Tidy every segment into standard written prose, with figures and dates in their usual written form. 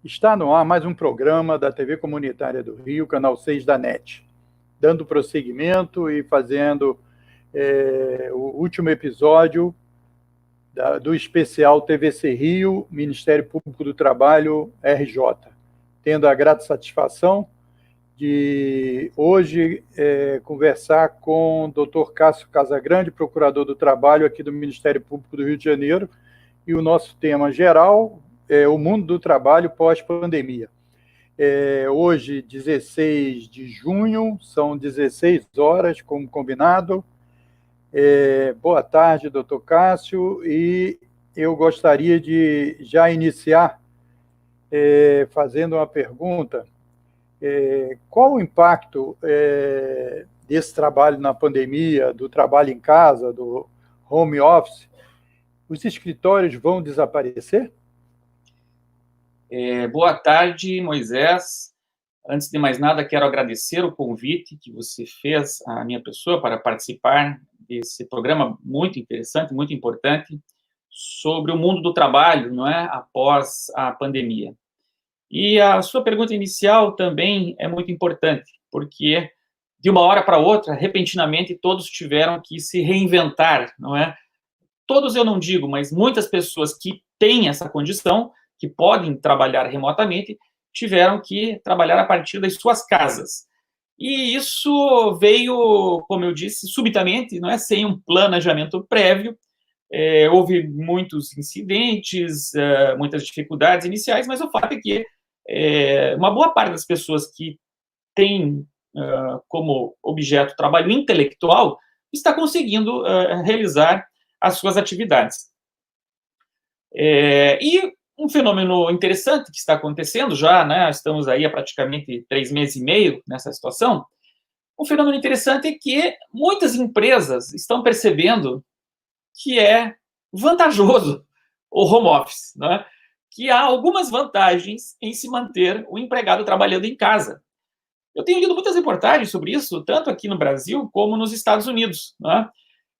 Está no ar mais um programa da TV Comunitária do Rio, canal 6 da NET, dando prosseguimento e fazendo o último episódio do especial TVC Rio, Ministério Público do Trabalho, RJ, tendo a grata satisfação de hoje conversar com o Dr. Cássio Casagrande, procurador do Trabalho aqui do Ministério Público do Rio de Janeiro, e o nosso tema geral é o mundo do trabalho pós-pandemia. Hoje, 16 de junho, são 16 horas, como combinado. Boa tarde, doutor Cássio, e eu gostaria de já iniciar fazendo uma pergunta. Qual o impacto desse trabalho na pandemia, do trabalho em casa, do home office? Os escritórios vão desaparecer? Boa tarde, Moisés. Antes de mais nada, quero agradecer o convite que você fez à minha pessoa para participar desse programa muito interessante, muito importante, sobre o mundo do trabalho, não é? Após a pandemia. E a sua pergunta inicial também é muito importante, porque de uma hora para outra, repentinamente, todos tiveram que se reinventar, não é? Todos eu não digo, mas muitas pessoas que têm essa condição, que podem trabalhar remotamente, tiveram que trabalhar a partir das suas casas. E isso veio, como eu disse, subitamente, não é? Sem um planejamento prévio. Houve muitos incidentes, muitas dificuldades iniciais, mas o fato é que uma boa parte das pessoas que têm como objeto trabalho intelectual está conseguindo realizar as suas atividades. E um fenômeno interessante que está acontecendo já, né, estamos aí há praticamente 3 meses e meio nessa situação, um fenômeno interessante é que muitas empresas estão percebendo que é vantajoso o home office, né? Que há algumas vantagens em se manter o empregado trabalhando em casa. Eu tenho lido muitas reportagens sobre isso, tanto aqui no Brasil como nos Estados Unidos, né?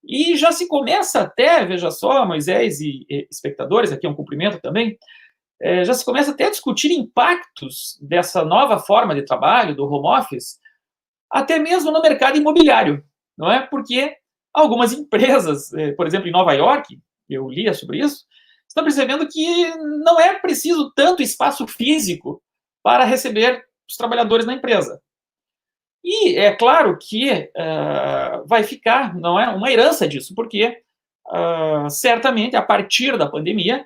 E já se começa até, veja só, Moisés e espectadores, aqui é um cumprimento também, já se começa até a discutir impactos dessa nova forma de trabalho, do home office, até mesmo no mercado imobiliário, não é? Porque algumas empresas, por exemplo, em Nova York, eu lia sobre isso, estão percebendo que não é preciso tanto espaço físico para receber os trabalhadores na empresa. E é claro que vai ficar, não é, uma herança disso, porque certamente a partir da pandemia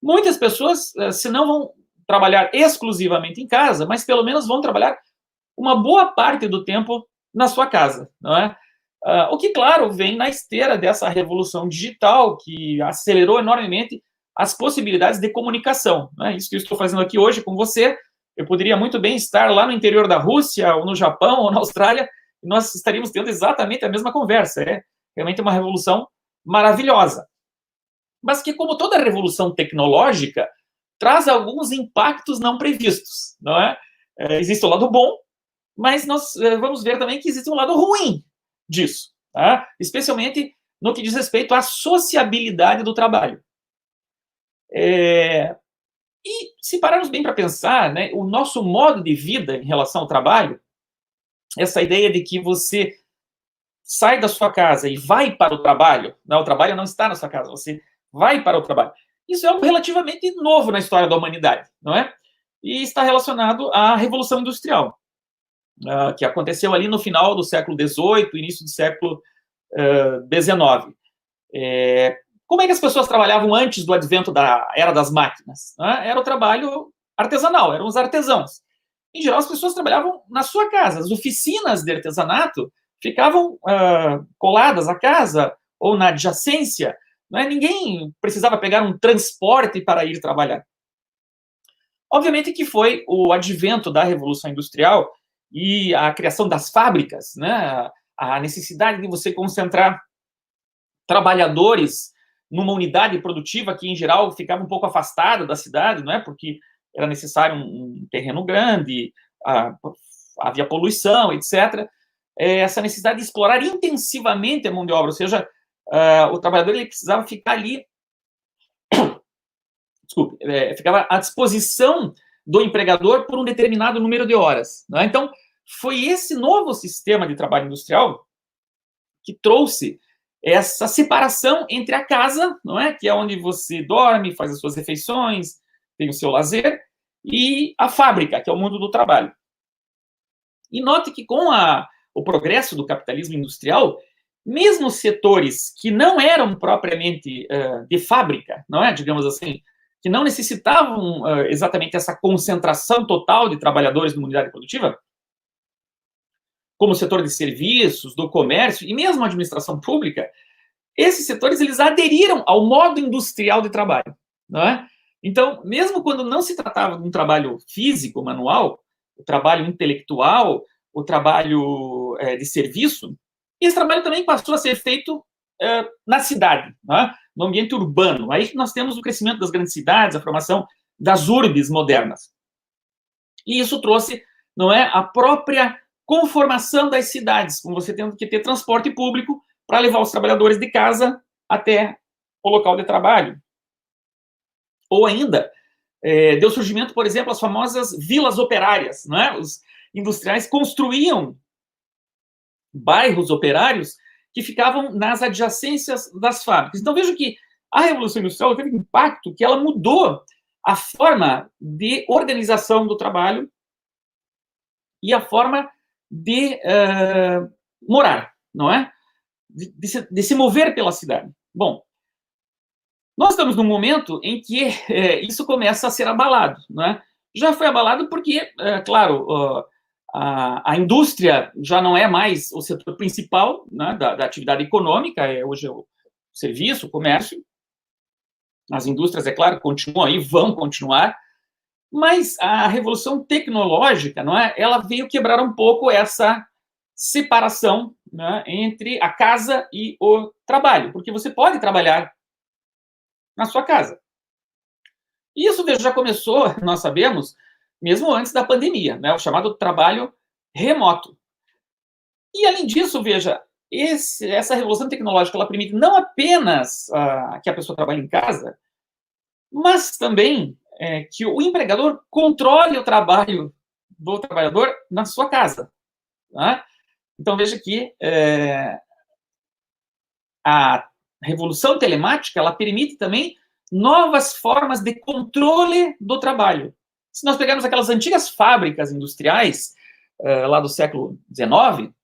muitas pessoas, se não vão trabalhar exclusivamente em casa, mas pelo menos vão trabalhar uma boa parte do tempo na sua casa, não é? O que, claro, vem na esteira dessa revolução digital que acelerou enormemente as possibilidades de comunicação, não é? Isso que eu estou fazendo aqui hoje com você, eu poderia muito bem estar lá no interior da Rússia, ou no Japão, ou na Austrália, e nós estaríamos tendo exatamente a mesma conversa. É realmente uma revolução maravilhosa. Mas que, como toda revolução tecnológica, traz alguns impactos não previstos, não é? Existe o lado bom, mas nós vamos ver também que existe um lado ruim disso, tá? Especialmente no que diz respeito à sociabilidade do trabalho. E se pararmos bem para pensar, né, o nosso modo de vida em relação ao trabalho, essa ideia de que você sai da sua casa e vai para o trabalho, não, o trabalho não está na sua casa, você vai para o trabalho. Isso é algo relativamente novo na história da humanidade, não é? E está relacionado à Revolução Industrial, que aconteceu ali no final do século XVIII, início do século XIX. Como é que as pessoas trabalhavam antes do advento da era das máquinas? Né? Era o trabalho artesanal, eram os artesãos. Em geral, as pessoas trabalhavam na sua casa. As oficinas de artesanato ficavam coladas à casa ou na adjacência. Não é? Ninguém precisava pegar um transporte para ir trabalhar. Obviamente que foi o advento da Revolução Industrial e a criação das fábricas, né? A necessidade de você concentrar trabalhadores numa unidade produtiva que, em geral, ficava um pouco afastada da cidade, não é? Porque era necessário um terreno grande, havia poluição, etc. Essa necessidade de explorar intensivamente a mão de obra, ou seja, o trabalhador ele precisava ficar ali, ficava à disposição do empregador por um determinado número de horas. Não é? Então, foi esse novo sistema de trabalho industrial que trouxe essa separação entre a casa, não é? Que é onde você dorme, faz as suas refeições, tem o seu lazer, e a fábrica, que é o mundo do trabalho. E note que com o progresso do capitalismo industrial, mesmo setores que não eram propriamente de fábrica, não é? Digamos assim, que não necessitavam exatamente essa concentração total de trabalhadores numa unidade produtiva, como o setor de serviços, do comércio e mesmo a administração pública, esses setores eles aderiram ao modo industrial de trabalho, não é? Então, mesmo quando não se tratava de um trabalho físico, manual, o trabalho intelectual, o trabalho de serviço, esse trabalho também passou a ser feito na cidade, não é? No ambiente urbano. Aí nós temos o crescimento das grandes cidades, a formação das urbes modernas. E isso trouxe, não é, a própria conformação das cidades, com você tendo que ter transporte público para levar os trabalhadores de casa até o local de trabalho. Ou ainda, deu surgimento, por exemplo, as famosas vilas operárias, não é? Os industriais construíam bairros operários que ficavam nas adjacências das fábricas. Então, veja que a Revolução Industrial teve um impacto que ela mudou a forma de organização do trabalho e a forma de morar, não é? De se mover pela cidade. Bom, nós estamos num momento em que isso começa a ser abalado, não é? Já foi abalado porque, claro, a indústria já não é mais o setor principal, né, da atividade econômica, hoje é o serviço, o comércio. As indústrias, é claro, continuam aí, vão continuar, mas a revolução tecnológica, não é? Ela veio quebrar um pouco essa separação, né, entre a casa e o trabalho, porque você pode trabalhar na sua casa. E isso já começou, nós sabemos, mesmo antes da pandemia, né, o chamado trabalho remoto. E, além disso, veja, essa revolução tecnológica ela permite não apenas que a pessoa trabalhe em casa, mas também que o empregador controle o trabalho do trabalhador na sua casa. Tá? Então, veja que a revolução telemática ela permite também novas formas de controle do trabalho. Se nós pegarmos aquelas antigas fábricas industriais lá do século XIX,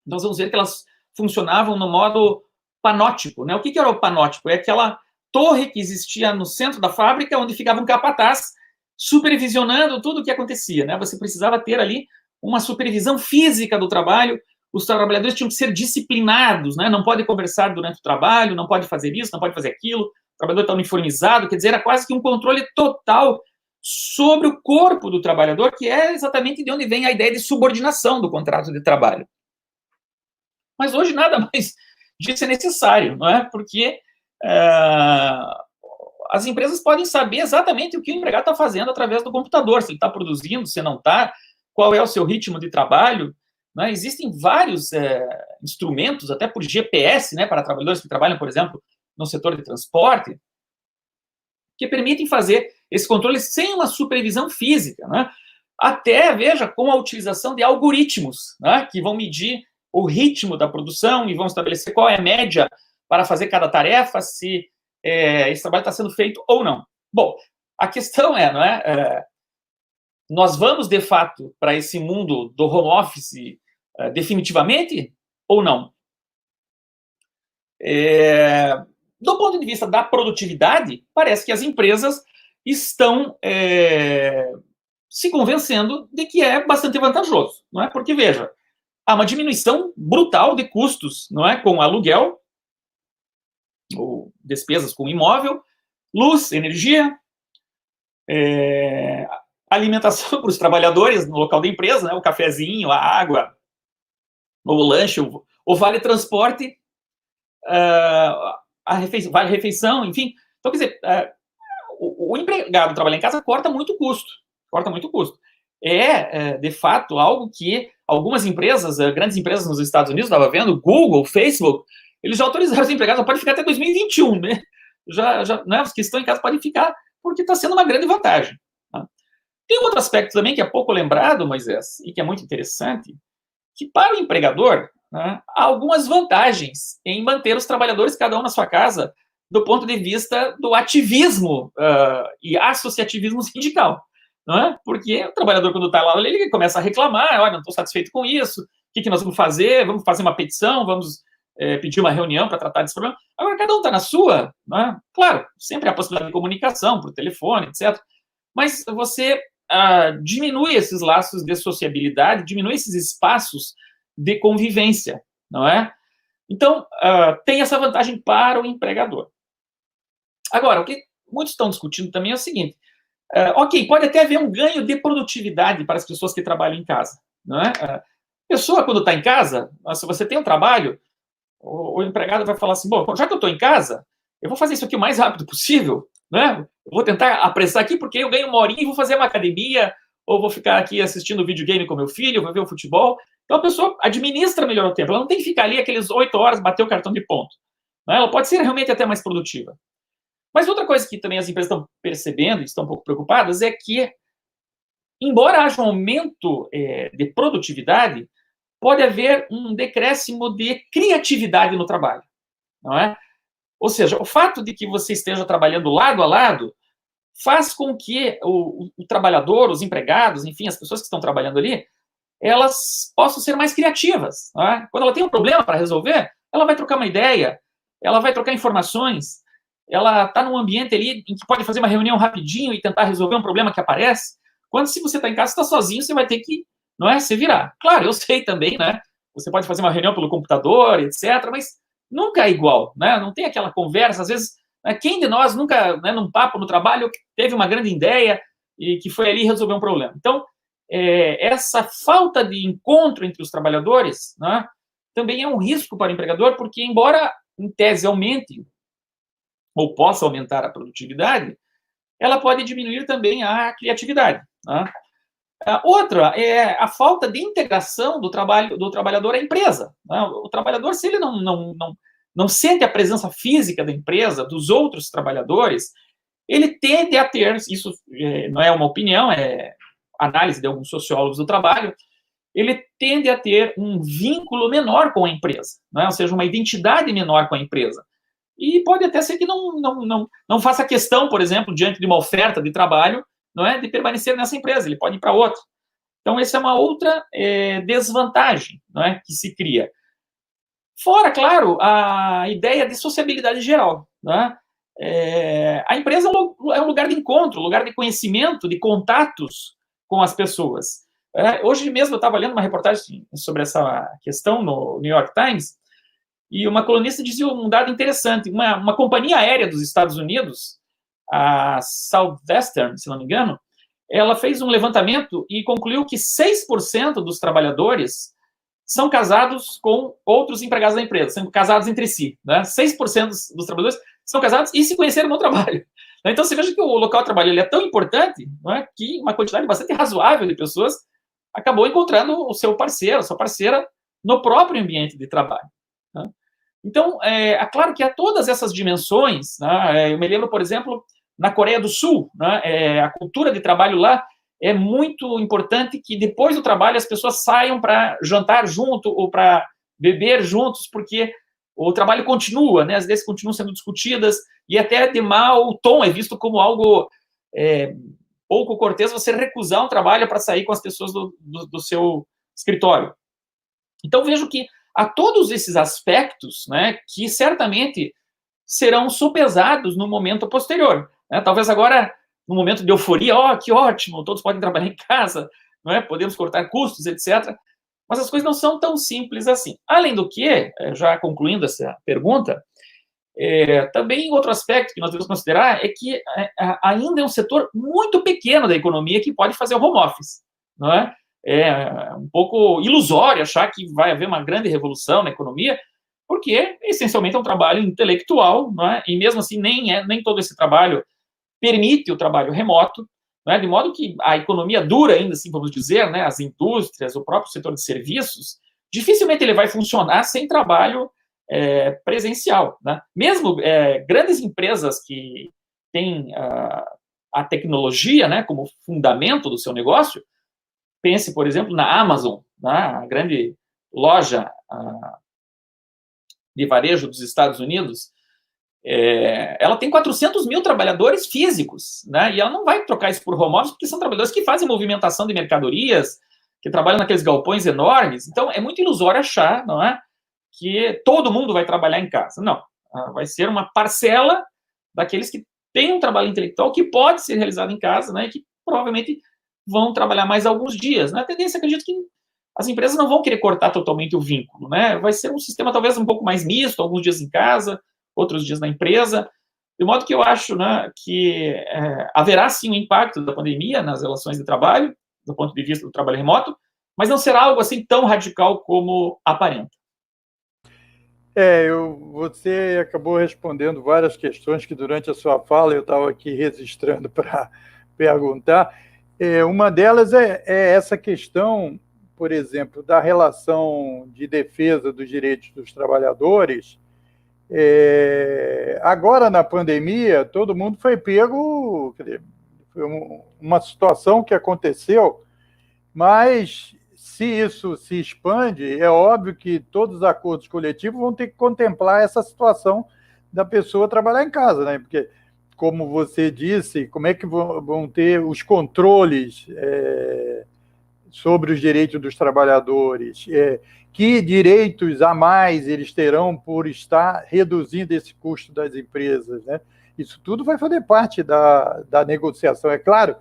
nós vamos ver que elas funcionavam no modo panótipo. Né? O que era o panótipo? É aquela torre que existia no centro da fábrica, onde ficava um capataz supervisionando tudo o que acontecia. Né? Você precisava ter ali uma supervisão física do trabalho, os trabalhadores tinham que ser disciplinados, né? Não pode conversar durante o trabalho, não pode fazer isso, não pode fazer aquilo, o trabalhador está uniformizado, quer dizer, era quase que um controle total sobre o corpo do trabalhador, que é exatamente de onde vem a ideia de subordinação do contrato de trabalho. Mas hoje nada mais disso é necessário, não é? Porque as empresas podem saber exatamente o que o empregado está fazendo através do computador, se ele está produzindo, se não está, qual é o seu ritmo de trabalho. Né? Existem vários instrumentos, até por GPS, né, para trabalhadores que trabalham, por exemplo, no setor de transporte, que permitem fazer esse controle sem uma supervisão física. Né? Até, veja, com a utilização de algoritmos, né, que vão medir o ritmo da produção e vão estabelecer qual é a média para fazer cada tarefa, se esse trabalho está sendo feito ou não. Bom, a questão não é nós vamos, de fato, para esse mundo do home office definitivamente ou não? Do ponto de vista da produtividade, parece que as empresas estão se convencendo de que é bastante vantajoso, não é? Porque, veja, há uma diminuição brutal de custos, não é? Com aluguel, ou despesas com imóvel, luz, energia, alimentação para os trabalhadores no local da empresa, né? O cafezinho, a água, o lanche, o vale transporte, vale refeição, enfim. Então, quer dizer, o empregado trabalhar em casa corta muito custo. De fato, algo que algumas empresas, grandes empresas nos Estados Unidos, estava vendo, Google, Facebook, eles já autorizaram os empregados, pode ficar até 2021, né? Né? Os que estão em casa podem ficar, porque está sendo uma grande vantagem. Tá? Tem outro aspecto também que é pouco lembrado, Moisés, e que é muito interessante, que para o empregador, né, há algumas vantagens em manter os trabalhadores cada um na sua casa do ponto de vista do ativismo e associativismo sindical. Não é? Porque o trabalhador, quando está lá, ele começa a reclamar, olha, não estou satisfeito com isso, o que nós vamos fazer? Vamos fazer uma petição, vamos pedir uma reunião para tratar desse problema. Agora, cada um está na sua, né? Claro, sempre há a possibilidade de comunicação, por telefone, etc. Mas você diminui esses laços de sociabilidade, diminui esses espaços de convivência, não é? Então, tem essa vantagem para o empregador. Agora, o que muitos estão discutindo também é o seguinte, ok, pode até haver um ganho de produtividade para as pessoas que trabalham em casa, não é? A pessoa, quando está em casa, se você tem um trabalho, o empregado vai falar assim, bom, já que eu estou em casa, eu vou fazer isso aqui o mais rápido possível, né? Eu vou tentar apressar aqui, porque eu ganho uma horinha e vou fazer uma academia, ou vou ficar aqui assistindo videogame com meu filho, vou ver o futebol. Então, a pessoa administra melhor o tempo. Ela não tem que ficar ali aqueles 8 horas, bater o cartão de ponto. Né? Ela pode ser realmente até mais produtiva. Mas outra coisa que também as empresas estão percebendo e estão um pouco preocupadas é que, embora haja um aumento de produtividade, pode haver um decréscimo de criatividade no trabalho, não é? Ou seja, o fato de que você esteja trabalhando lado a lado faz com que o trabalhador, os empregados, enfim, as pessoas que estão trabalhando ali, elas possam ser mais criativas. Não é? Quando ela tem um problema para resolver, ela vai trocar uma ideia, ela vai trocar informações, ela está num ambiente ali em que pode fazer uma reunião rapidinho e tentar resolver um problema que aparece. Quando, se você está em casa, está sozinho, você vai ter que, não é, se virar. Claro, eu sei também, né? Você pode fazer uma reunião pelo computador, etc., mas nunca é igual, né? Não tem aquela conversa. Às vezes, né, quem de nós nunca, né, num papo no trabalho, teve uma grande ideia e que foi ali resolver um problema? Então, essa falta de encontro entre os trabalhadores, né, também é um risco para o empregador, porque, embora em tese aumente ou possa aumentar a produtividade, ela pode diminuir também a criatividade. Né? Outra é a falta de integração do trabalhador à empresa. Né? O trabalhador, se ele não sente a presença física da empresa, dos outros trabalhadores, ele tende a ter, isso não é uma opinião, é análise de alguns sociólogos do trabalho, ele tende a ter um vínculo menor com a empresa, né? Ou seja, uma identidade menor com a empresa. E pode até ser que não faça questão, por exemplo, diante de uma oferta de trabalho, não é, de permanecer nessa empresa, ele pode ir para outra. Então, essa é uma outra desvantagem, não é, que se cria. Fora, claro, a ideia de sociabilidade geral. Né? A empresa é um lugar de encontro, lugar de conhecimento, de contatos com as pessoas. Hoje mesmo eu estava lendo uma reportagem sobre essa questão no New York Times, e uma colunista dizia um dado interessante. Uma companhia aérea dos Estados Unidos, a Southwestern, se não me engano, ela fez um levantamento e concluiu que 6% dos trabalhadores são casados com outros empregados da empresa, são casados entre si. Né? 6% dos trabalhadores são casados e se conheceram no trabalho. Então, você veja que o local de trabalho ele é tão importante, não é, que uma quantidade bastante razoável de pessoas acabou encontrando o seu parceiro, a sua parceira, no próprio ambiente de trabalho. Né? Então, é claro que há todas essas dimensões. Né? Eu me lembro, por exemplo, na Coreia do Sul, né? A cultura de trabalho lá é muito importante que depois do trabalho as pessoas saiam para jantar junto ou para beber juntos, porque o trabalho continua, né? As ideias continuam sendo discutidas e até de mau tom é visto como algo pouco cortês você recusar um trabalho para sair com as pessoas do seu escritório. Então, vejo que há todos esses aspectos, né, que certamente serão sopesados no momento posterior. Né? Talvez agora, no momento de euforia, que ótimo, todos podem trabalhar em casa, não é? Podemos cortar custos, etc. Mas as coisas não são tão simples assim. Além do que, já concluindo essa pergunta, também outro aspecto que nós devemos considerar é que ainda é um setor muito pequeno da economia que pode fazer o home office. Não é? É um pouco ilusório achar que vai haver uma grande revolução na economia, porque essencialmente é um trabalho intelectual, não é? E mesmo assim nem todo esse trabalho permite o trabalho remoto, não é? De modo que a economia dura ainda, assim, vamos dizer, né? As indústrias, o próprio setor de serviços, dificilmente ele vai funcionar sem trabalho presencial. Né? Mesmo grandes empresas que têm a tecnologia, né, como fundamento do seu negócio, pense, por exemplo, na Amazon, né, a grande loja de varejo dos Estados Unidos. Ela tem 400 mil trabalhadores físicos, né? E ela não vai trocar isso por home office, porque são trabalhadores que fazem movimentação de mercadorias, que trabalham naqueles galpões enormes. Então, é muito ilusório achar, não é, que todo mundo vai trabalhar em casa. Não. Vai ser uma parcela daqueles que têm um trabalho intelectual que pode ser realizado em casa, né? E que provavelmente vão trabalhar mais alguns dias. Na tendência, acredito que as empresas não vão querer cortar totalmente o vínculo, né? Vai ser um sistema talvez um pouco mais misto, alguns dias em casa, outros dias na empresa, de modo que eu acho, né, que haverá sim um impacto da pandemia nas relações de trabalho, do ponto de vista do trabalho remoto, mas não será algo assim tão radical como aparenta. Você acabou respondendo várias questões que durante a sua fala eu estava aqui registrando para perguntar. Uma delas é essa questão, por exemplo, da relação de defesa dos direitos dos trabalhadores. Agora, na pandemia, todo mundo foi pego, foi uma situação que aconteceu, mas se isso se expande, é óbvio que todos os acordos coletivos vão ter que contemplar essa situação da pessoa trabalhar em casa, né? Porque, como você disse, como é que vão ter os controles sobre os direitos dos trabalhadores? Que direitos a mais eles terão por estar reduzindo esse custo das empresas, né? Isso tudo vai fazer parte da negociação. É claro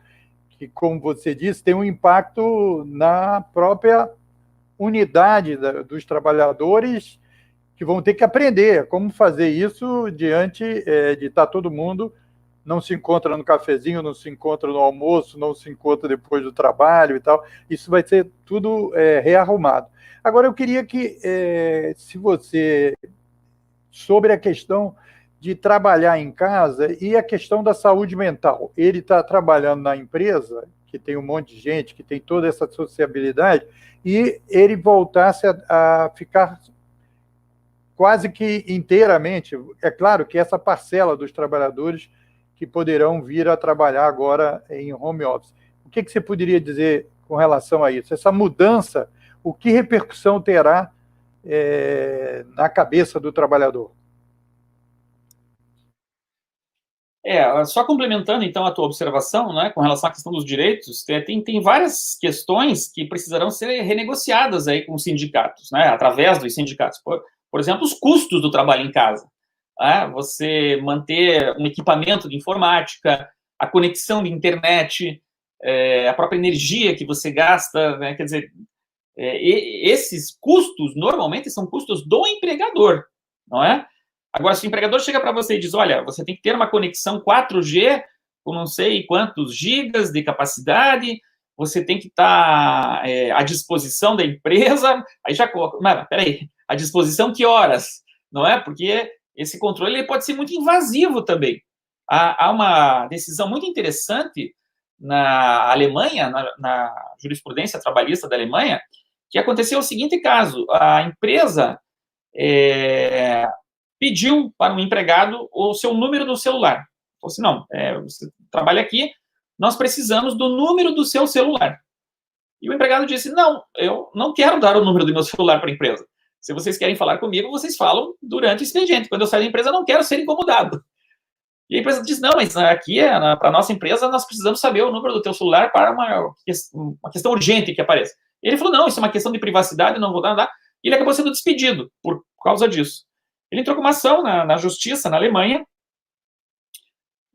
que, como você disse, tem um impacto na própria unidade dos trabalhadores, que vão ter que aprender como fazer isso diante de estar todo mundo, não se encontra no cafezinho, não se encontra no almoço, não se encontra depois do trabalho e tal. Isso vai ser tudo rearrumado. Agora, eu queria que, se você, sobre a questão de trabalhar em casa e a questão da saúde mental. Ele está trabalhando na empresa, que tem um monte de gente, que tem toda essa sociabilidade, e ele voltasse a ficar quase que inteiramente. É claro que essa parcela dos trabalhadores que poderão vir a trabalhar agora em home office. O que você poderia dizer com relação a isso? Essa mudança, o que repercussão terá na cabeça do trabalhador? Só complementando, então, a tua observação, né, com relação à questão dos direitos, tem várias questões que precisarão ser renegociadas aí com os sindicatos, né, através dos sindicatos. Por exemplo, os custos do trabalho em casa. Né, você manter um equipamento de informática, a conexão de internet, a própria energia que você gasta, né, quer dizer, esses custos, normalmente, são custos do empregador, não é? Agora, se o empregador chega para você e diz, olha, você tem que ter uma conexão 4G com não sei quantos gigas de capacidade, você tem que estar à disposição da empresa, aí já coloca, mas peraí, à disposição que horas? Não é? Porque esse controle ele pode ser muito invasivo também. Há uma decisão muito interessante na Alemanha, na jurisprudência trabalhista da Alemanha, que aconteceu o seguinte caso, a empresa pediu para um empregado o seu número do celular. Falou assim, não, você trabalha aqui, nós precisamos do número do seu celular. E o empregado disse, não, eu não quero dar o número do meu celular para a empresa. Se vocês querem falar comigo, vocês falam durante o expediente. Quando eu sair da empresa, eu não quero ser incomodado. E a empresa disse, não, mas aqui, para a nossa empresa, nós precisamos saber o número do teu celular para uma questão urgente que apareça. E ele falou, não, isso é uma questão de privacidade, não vou dar. E ele acabou sendo despedido por causa disso. Ele entrou com uma ação na justiça, na Alemanha,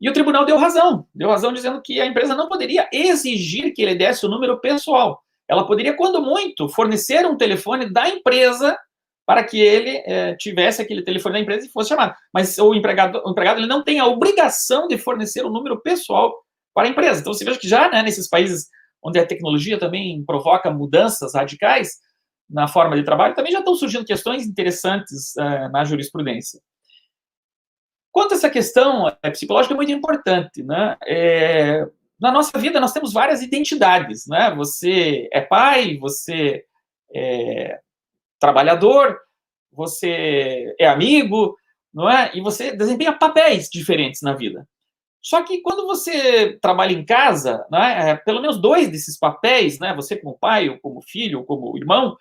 e o tribunal deu razão dizendo que a empresa não poderia exigir que ele desse o número pessoal. Ela poderia, quando muito, fornecer um telefone da empresa para que ele tivesse aquele telefone da empresa e fosse chamado. Mas o empregado ele não tem a obrigação de fornecer o número pessoal para a empresa. Então, você veja que já, né, nesses países onde a tecnologia também provoca mudanças radicais na forma de trabalho, também já estão surgindo questões interessantes na jurisprudência. Quanto a essa questão psicológica, é muito importante, né? Na nossa vida, nós temos várias identidades, né? Você é pai, você é trabalhador, você é amigo, não é? E você desempenha papéis diferentes na vida. Só que quando você trabalha em casa, né, pelo menos 2 desses papéis, né, você como pai, ou como filho, ou como irmão,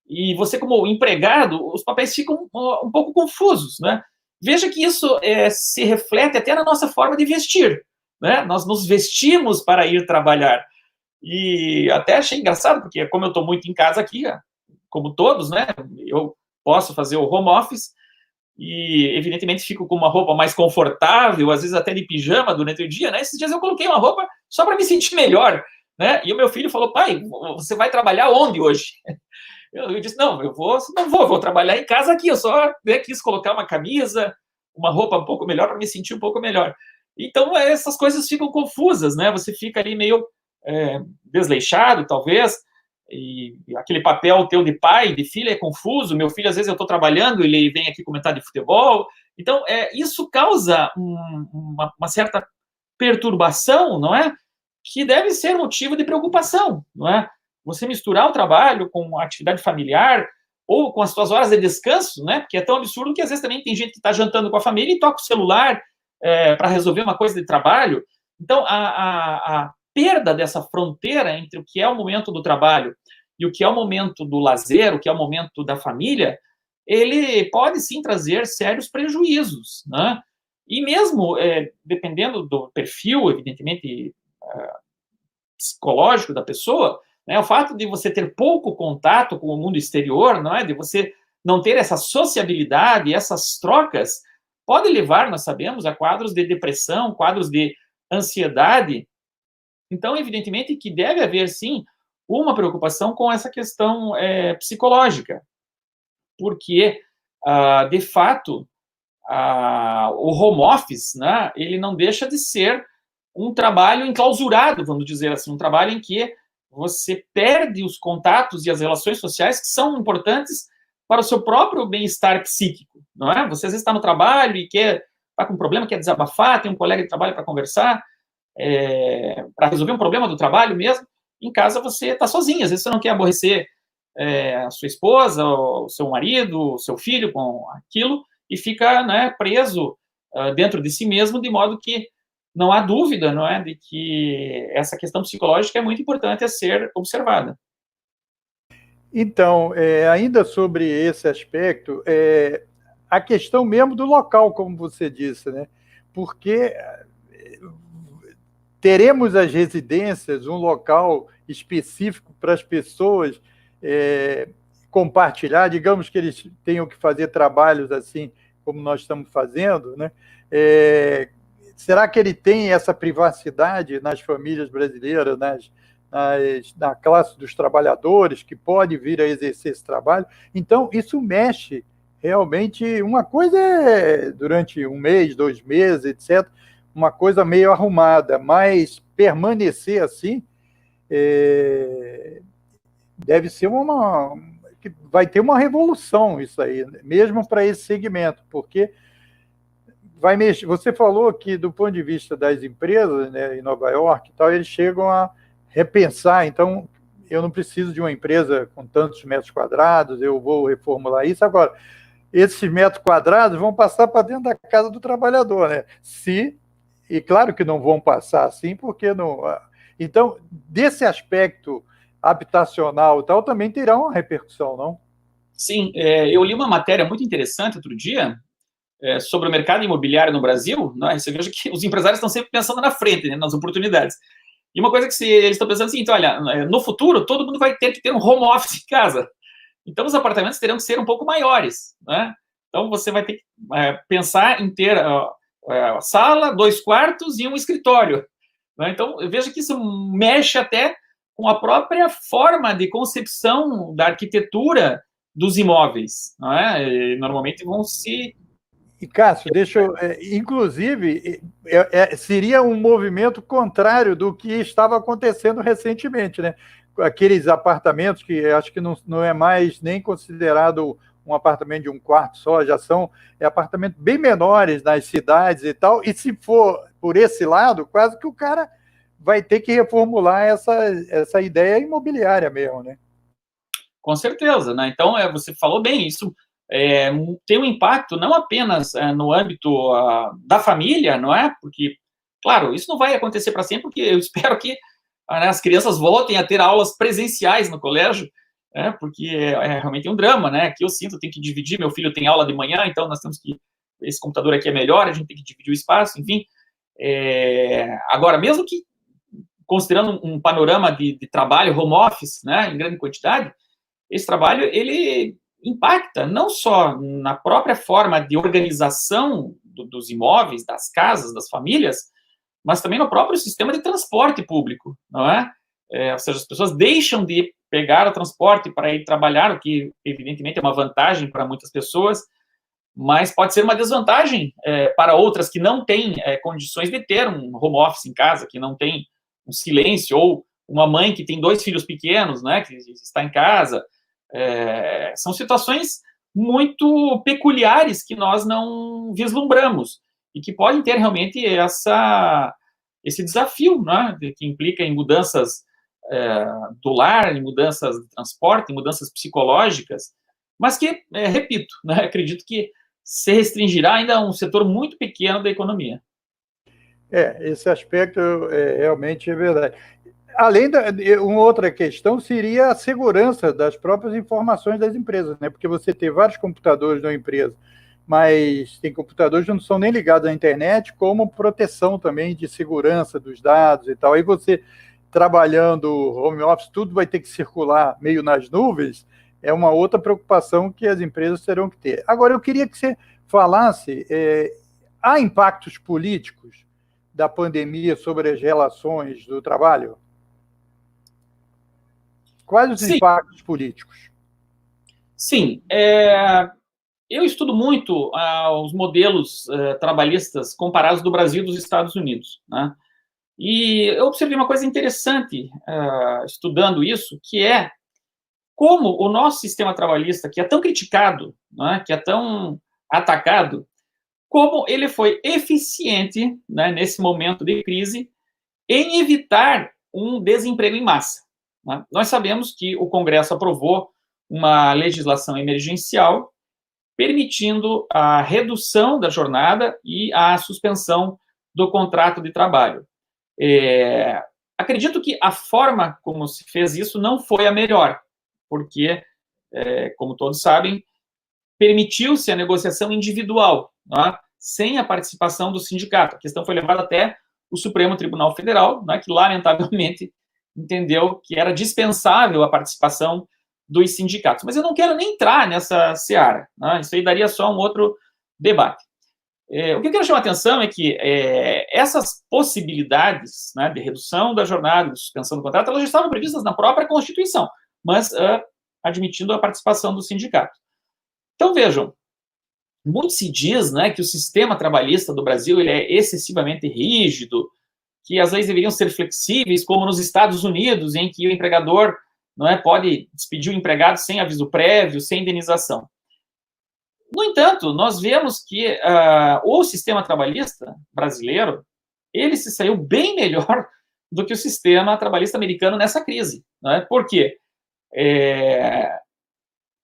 e você como empregado, os papéis ficam um pouco confusos, né? Veja que isso se reflete até na nossa forma de vestir, né? Nós nos vestimos para ir trabalhar. E até achei engraçado, porque como eu estou muito em casa aqui, como todos, né? Eu posso fazer o home office e, evidentemente, fico com uma roupa mais confortável, às vezes até de pijama durante o dia, né? Esses dias eu coloquei uma roupa só para me sentir melhor, né? E o meu filho falou, pai, você vai trabalhar onde hoje? Eu disse, não, vou trabalhar em casa aqui, eu só quis colocar uma camisa, uma roupa um pouco melhor para me sentir um pouco melhor. Então, essas coisas ficam confusas, né? Você fica ali meio desleixado, talvez, e aquele papel teu de pai, de filho, é confuso. Meu filho, às vezes, eu estou trabalhando, ele vem aqui comentar de futebol. Então, isso causa uma certa perturbação, não é? Que deve ser motivo de preocupação, não é? Você misturar o trabalho com a atividade familiar ou com as suas horas de descanso, né? Porque é tão absurdo que às vezes também tem gente que está jantando com a família e toca o celular para resolver uma coisa de trabalho. Então, a perda dessa fronteira entre o que é o momento do trabalho e o que é o momento do lazer, o que é o momento da família, ele pode sim trazer sérios prejuízos, né? E mesmo, dependendo do perfil, evidentemente, psicológico da pessoa, né, o fato de você ter pouco contato com o mundo exterior, não é? De você não ter essa sociabilidade, essas trocas, pode levar, nós sabemos, a quadros de depressão, quadros de ansiedade. Então, evidentemente que deve haver, sim, uma preocupação com essa questão psicológica, porque, de fato, o home office, né, ele não deixa de ser um trabalho enclausurado, vamos dizer assim, um trabalho em que você perde os contatos e as relações sociais que são importantes para o seu próprio bem-estar psíquico, não é? Você às vezes está no trabalho e está com um problema, quer desabafar, tem um colega de trabalho para conversar, para resolver um problema do trabalho mesmo. Em casa você está sozinho, às vezes você não quer aborrecer a sua esposa, o seu marido, o seu filho com aquilo, e fica, né, preso dentro de si mesmo, de modo que não há dúvida, não é, de que essa questão psicológica é muito importante a ser observada. Então, ainda sobre esse aspecto, a questão mesmo do local, como você disse, né? Porque teremos as residências, um local específico para as pessoas compartilhar, digamos que eles tenham que fazer trabalhos assim, como nós estamos fazendo, né? Será que ele tem essa privacidade nas famílias brasileiras, na classe dos trabalhadores, que pode vir a exercer esse trabalho? Então, isso mexe realmente. Uma coisa durante um mês, 2 meses, etc., uma coisa meio arrumada, mas permanecer assim deve ser vai ter uma revolução isso aí, mesmo para esse segmento, porque vai mexer. Você falou que, do ponto de vista das empresas, né, em Nova York e tal, eles chegam a repensar. Então, eu não preciso de uma empresa com tantos metros quadrados, eu vou reformular isso. Agora, esses metros quadrados vão passar para dentro da casa do trabalhador, né? E claro que não vão passar assim, porque não. Então, desse aspecto habitacional e tal, também terá uma repercussão, não? Sim, eu li uma matéria muito interessante outro dia sobre o mercado imobiliário no Brasil, né? Você veja que os empresários estão sempre pensando na frente, né, nas oportunidades. E uma coisa que eles estão pensando assim, então, olha, no futuro todo mundo vai ter que ter um home office em casa. Então os apartamentos terão que ser um pouco maiores, né? Então você vai ter que pensar em ter sala, 2 quartos e um escritório, né? Então veja que isso mexe até com a própria forma de concepção da arquitetura dos imóveis, não é? E normalmente vão se... E, Cássio, deixa eu. Inclusive, seria um movimento contrário do que estava acontecendo recentemente, né? Aqueles apartamentos que acho que não é mais nem considerado um apartamento de um quarto só, já são apartamentos bem menores nas cidades e tal. E se for por esse lado, quase que o cara vai ter que reformular essa ideia imobiliária mesmo, né? Com certeza, né? Então, você falou bem, isso tem um impacto não apenas no âmbito da família, não é? Porque, Claro, isso não vai acontecer para sempre, porque eu espero que, né, as crianças voltem a ter aulas presenciais no colégio, né, porque é realmente um drama, né? Que eu sinto, eu tenho que dividir, meu filho tem aula de manhã, então nós temos que, esse computador aqui é melhor, a gente tem que dividir o espaço, enfim. Agora, mesmo que, considerando um panorama de trabalho, home office, né, em grande quantidade, esse trabalho, ele impacta não só na própria forma de organização dos imóveis, das casas, das famílias, mas também no próprio sistema de transporte público, não é? Ou seja, as pessoas deixam de pegar o transporte para ir trabalhar, o que, evidentemente, é uma vantagem para muitas pessoas, mas pode ser uma desvantagem para outras que não têm condições de ter um home office em casa, que não tem um silêncio, ou uma mãe que tem 2 filhos pequenos, né, que está em casa. São situações muito peculiares que nós não vislumbramos e que podem ter realmente esse desafio, né, que implica em mudanças do lar, em mudanças de transporte, em mudanças psicológicas, mas que, repito, né, acredito que se restringirá ainda a um setor muito pequeno da economia. Esse aspecto realmente é verdade. Além uma outra questão seria a segurança das próprias informações das empresas, né? Porque você tem vários computadores na empresa, mas tem computadores que não são nem ligados à internet, como proteção também de segurança dos dados e tal. Aí você, trabalhando home office, tudo vai ter que circular meio nas nuvens, é uma outra preocupação que as empresas terão que ter. Agora, eu queria que você falasse, há impactos políticos da pandemia sobre as relações do trabalho? Quais os impactos políticos? Sim, eu estudo muito os modelos trabalhistas comparados do Brasil e dos Estados Unidos, né? E eu observei uma coisa interessante estudando isso, que é como o nosso sistema trabalhista, que é tão criticado, né, que é tão atacado, como ele foi eficiente, né, nesse momento de crise em evitar um desemprego em massa, né? Nós sabemos que o Congresso aprovou uma legislação emergencial permitindo a redução da jornada e a suspensão do contrato de trabalho. Acredito que a forma como se fez isso não foi a melhor, porque, como todos sabem, permitiu-se a negociação individual, né, sem a participação do sindicato. A questão foi levada até o Supremo Tribunal Federal, né, que, lamentavelmente, entendeu que era dispensável a participação dos sindicatos. Mas eu não quero nem entrar nessa seara, né, isso aí daria só um outro debate. O que eu quero chamar a atenção é que essas possibilidades, né, de redução da jornada, de suspensão do contrato, elas já estavam previstas na própria Constituição, mas admitindo a participação do sindicato. Então, vejam, muito se diz, né, que o sistema trabalhista do Brasil ele é excessivamente rígido, que as leis deveriam ser flexíveis, como nos Estados Unidos, em que o empregador não pode despedir o empregado sem aviso prévio, sem indenização. No entanto, nós vemos que o sistema trabalhista brasileiro, ele se saiu bem melhor do que o sistema trabalhista americano nessa crise. Né? Por quê?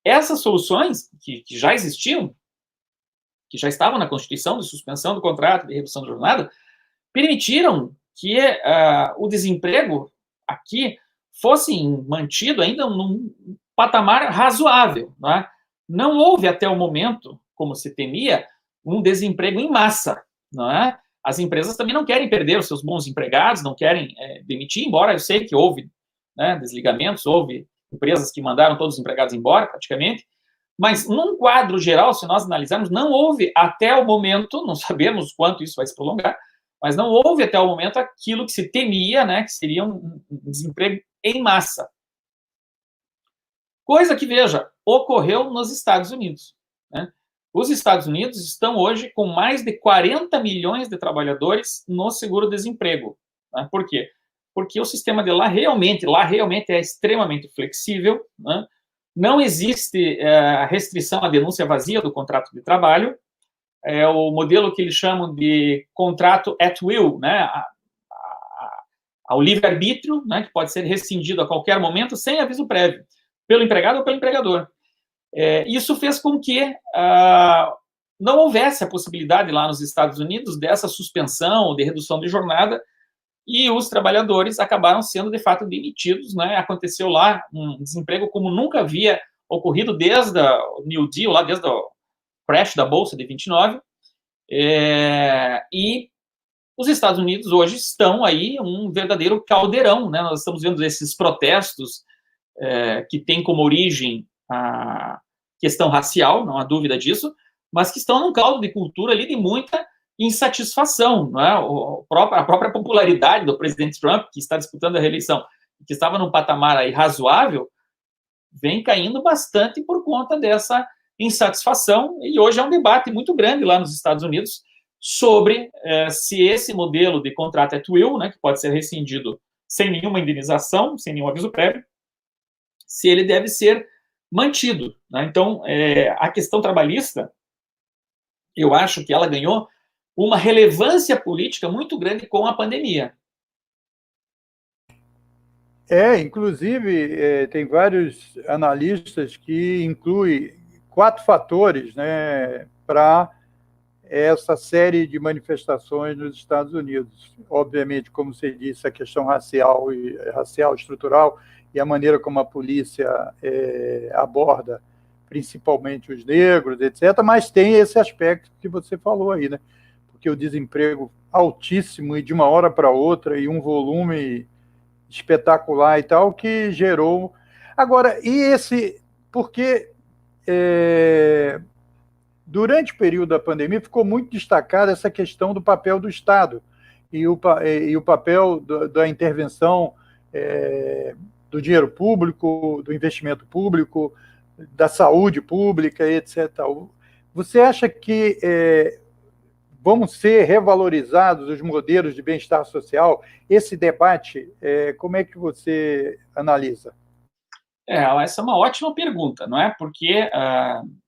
Essas soluções que já existiam, que já estavam na Constituição, de suspensão do contrato, de redução da jornada, permitiram que o desemprego aqui fosse mantido ainda num patamar razoável. Né? Não houve até o momento, como se temia, um desemprego em massa. Não é? As empresas também não querem perder os seus bons empregados, não querem demitir, embora eu sei que houve, né, desligamentos, houve empresas que mandaram todos os empregados embora, praticamente, mas num quadro geral, se nós analisarmos, não houve até o momento, não sabemos quanto isso vai se prolongar, mas não houve até o momento aquilo que se temia, né, que seria um desemprego em massa. Coisa que, veja, ocorreu nos Estados Unidos. Né? Os Estados Unidos estão hoje com mais de 40 milhões de trabalhadores no seguro-desemprego. Né? Por quê? Porque o sistema de lá realmente é extremamente flexível, né? Não existe restrição à denúncia vazia do contrato de trabalho, é o modelo que eles chamam de contrato at will, né? Ao livre-arbítrio, né? Que pode ser rescindido a qualquer momento sem aviso prévio, pelo empregado ou pelo empregador. Isso fez com que não houvesse a possibilidade lá nos Estados Unidos dessa suspensão, de redução de jornada, e os trabalhadores acabaram sendo, de fato, demitidos, né? Aconteceu lá um desemprego como nunca havia ocorrido desde o New Deal, lá desde o crash da Bolsa de 29, e os Estados Unidos hoje estão aí um verdadeiro caldeirão, né? Nós estamos vendo esses protestos que têm como origem a questão racial, não há dúvida disso, mas que estão num caldo de cultura ali de muita insatisfação, não é? A própria popularidade do presidente Trump, que está disputando a reeleição, que estava num patamar aí razoável, vem caindo bastante por conta dessa insatisfação, e hoje é um debate muito grande lá nos Estados Unidos sobre se esse modelo de contrato at will, né, que pode ser rescindido sem nenhuma indenização, sem nenhum aviso prévio, se ele deve ser mantido, né? Então, a questão trabalhista, eu acho que ela ganhou uma relevância política muito grande com a pandemia. Inclusive, tem vários analistas que incluem 4 fatores, né, para essa série de manifestações nos Estados Unidos. Obviamente, como você disse, a questão racial estrutural e a maneira como a polícia aborda principalmente os negros, etc., mas tem esse aspecto que você falou aí, né? Porque o desemprego altíssimo e de uma hora para outra e um volume espetacular e tal, que gerou... Agora, porque durante o período da pandemia ficou muito destacada essa questão do papel do Estado e o papel da intervenção do dinheiro público, do investimento público, da saúde pública, etc. Você acha que vão ser revalorizados os modelos de bem-estar social? Esse debate, como é que você analisa? Essa é uma ótima pergunta, não é? Porque